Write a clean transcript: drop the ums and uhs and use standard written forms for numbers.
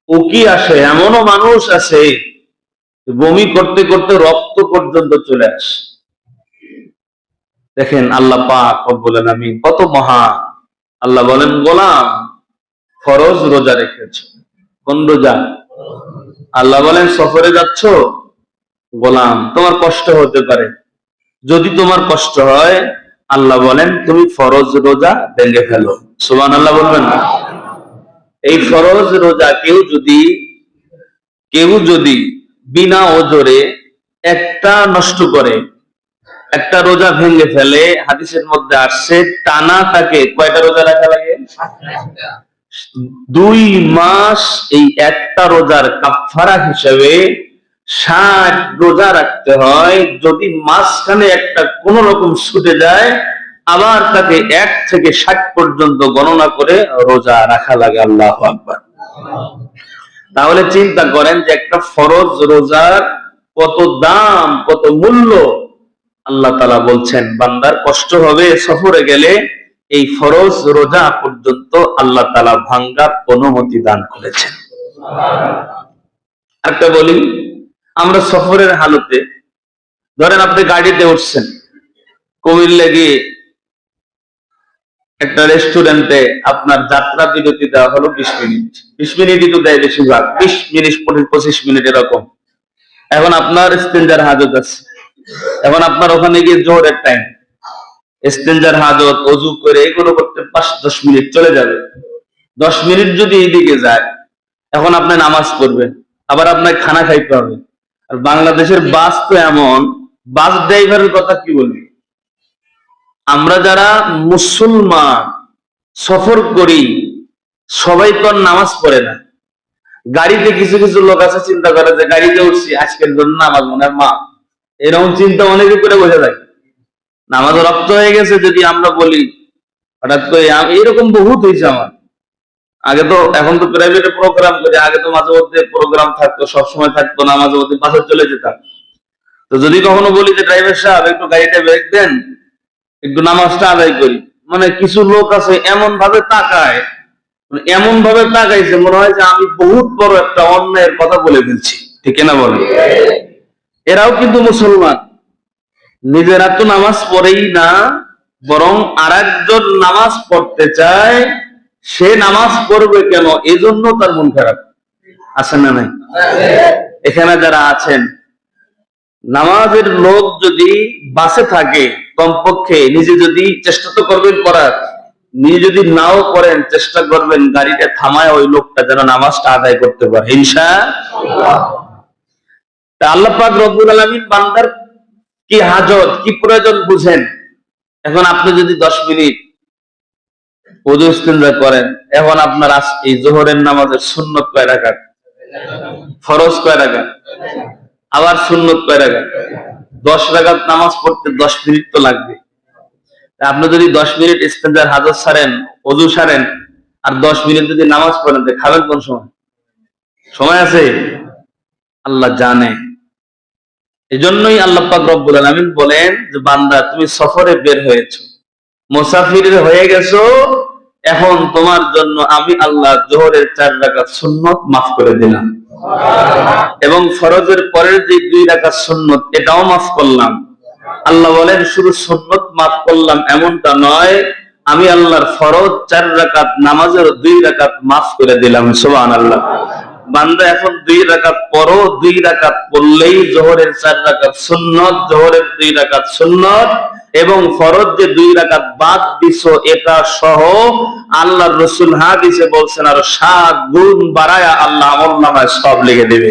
উকি আসে, এমনও মানুষ আছে বমি করতে করতে রক্ত পর্যন্ত চলে আসে। দেখেন আল্লাহ পাক রব্বুল আলামিন কত মহান। আল্লাহ বলেন, গোলাম ফরজ রোজা রেখেছ। কোন রোজা? আল্লাহ বলেন, সফরে যাচ্ছ গোলাম, তোমার কষ্ট হতে পারে, যদি তোমার কষ্ট হয় আল্লাহ বলেন তুমি ফরজ রোজা ভেঙে ফেলো। সুবহানাল্লাহ বলবেন না? এই ফরজ রোজা কেউ যদি বিনা ওজরে একটা নষ্ট করে, একটা রোজা ভেঙে ফেলে, হাদিসের মধ্যে আসছে টানা তাকে কয়টা রোজা রাখা লাগে? 2 মাস এই একটা রোজার কাফারা হিসেবে 60 রোজা রাখতে হয়। যদি মাঝখানে একটা কোন রকম ছুটে যায়, আবার তাকে 1 থেকে 60 পর্যন্ত গণনা করে রোজা রাখা লাগে। আল্লাহু আকবার। তাহলে চিন্তা করেন যে একটা ফরজ রোজার কত দাম, কত মূল্য। আল্লাহ তাআলা বলছেন বান্দার কষ্ট হবে সফরে গেলে, এই ফরজ রোজা পর্যন্ত আল্লাহ তাআলা ভাঙ্গার অনুমতি দান করেছেন। একটা বলি, আমরা সফরের হালতে, ধরেন আপনি গাড়িতে উঠছেন, কুমিল্লা গিয়ে একটা রেস্টুরেন্টে আপনার যাত্রা বিরতি দেওয়া হলো 20 মিনিট। 20 মিনিটই তো দেয় বেশিরভাগ, 20 মিনিট 25 মিনিট এরকম। এখন আপনার ইস্তেঞ্জার হাজত আছে, এখন আপনার ওখানে গিয়ে জোহরের টাইম, ইস্তেঞ্জার হাজত, ওযু করে এগুলো করতে 5-10 মিনিট চলে যাবে। 10 মিনিট যদি এইদিকে যায়, এখন আপনি নামাজ পড়বেন, আবার আপনাকে খানা খাইতে হবে। আর বাংলাদেশের বাস তো এমন, বাস ড্রাইভারের কথা কি বলবি। আমরা যারা মুসলমান সফর করি সবাই তো আর নামাজ পড়ে না। গাড়িতে কিছু কিছু লোক আছে চিন্তা করে যে গাড়িতে উঠছি আজকের জন্য নামাজ মনে মা, এরকম চিন্তা অনেকে করে বোঝা যায়। নামাজ রপ্ত হয়ে গেছে যদি আমরা বলি, হঠাৎ করে এরকম বহুত হয়েছে আমার। আগে তো, এখন তো প্রাইভেটে প্রোগ্রাম করি, আগে তো মাঝে মধ্যে প্রোগ্রাম থাকতো, সবসময় থাকতো না, মাঝে মধ্যে বাসে চলে যেতাম। তো যদি কখনো বলি যে ড্রাইভার সাহেব একটু গাড়িটা ব্রেক দেন, একটু নামাজটা আদায় করি, মানে কিছু লোক আছে এমন ভাবে তাকায়, এমন ভাবে তাকাইছে মনে হয় যে আমি বহুত বড় একটা অন্যায়ের কথা বলে ফেলছি। ঠিক না বলে? এরাও কিন্তু মুসলমান, নিজেরা তো নামাজ পড়েই না, বরং আরেকজন নামাজ পড়তে চায়, সে নামাজ পড়বে কেন এজন্য তার মন খারাপ। আছে না নাই? এখানে যারা আছেন, নামাজের লোক যদি বাসে থাকে, কমপক্ষে নিজে যদি চেষ্টা তো করবেন পড়ার, নিজে যদি নাও করেন চেষ্টা করবেন গাড়িটা থামায় ওই লোকটা যেন নামাজটা আদায় করতে পারে ইনশাআল্লাহ। আল্লাহ পাক রব্বুল আলামিন বান্দার কি হাজত, কি প্রয়োজন বুঝেন। এখন আপনি যদি 10 মিনিট ওযু ইস্তেঞ্জা করেন, এখন আপনার এই যোহরের নামাজের সুন্নত কয় রাকাত, ফরজ কয় রাকাত, আবার সুন্নত কয় রাকাত? 10 রাকাত নামাজ পড়তে 10 মিনিট তো লাগবে। আপনি যদি 10 মিনিট ইস্তেঞ্জার হাজত সারেন, ওযু সারেন, আর 10 মিনিট যদি নামাজ পড়েন, খাবেন কোন সময়? সময় আছে? আল্লাহ জানে। এজন্যই আল্লাহ পাক রব্বুল আলামিন বলেন যে বান্দা তুমি সফরে বের হয়েছো, মুসাফির হয়ে গেছো, এখন তোমার জন্য আমি আল্লাহ যোহরের 4 রাকাত সুন্নত মাফ করে দিলাম, এবং ফরজের পরের যে 2 রাকাত সুন্নত এটাও মাফ করলাম। আল্লাহ বলেন শুধু সুন্নত মাফ করলাম এমনটা নয়, আমি আল্লাহর ফরজ 4 রাকাত নামাজের 2 রাকাত মাফ করে দিলাম। সুবহানাল্লাহ। বান্দা এখন 2 রাকাত পড়ো, 2 রাকাত পড়লেই যোহরের 4 রাকাত সুন্নত, যোহরের 2 রাকাত সুন্নত, এবং ফরজ যে 2 রাকাত বাদ দিছো এটা সহ আল্লাহর রাসূল হাদিসে বলছেন আরো 7 গুণ বাড়ায়া আল্লাহ আমলনামায় সওয়াব লিখে দিবে।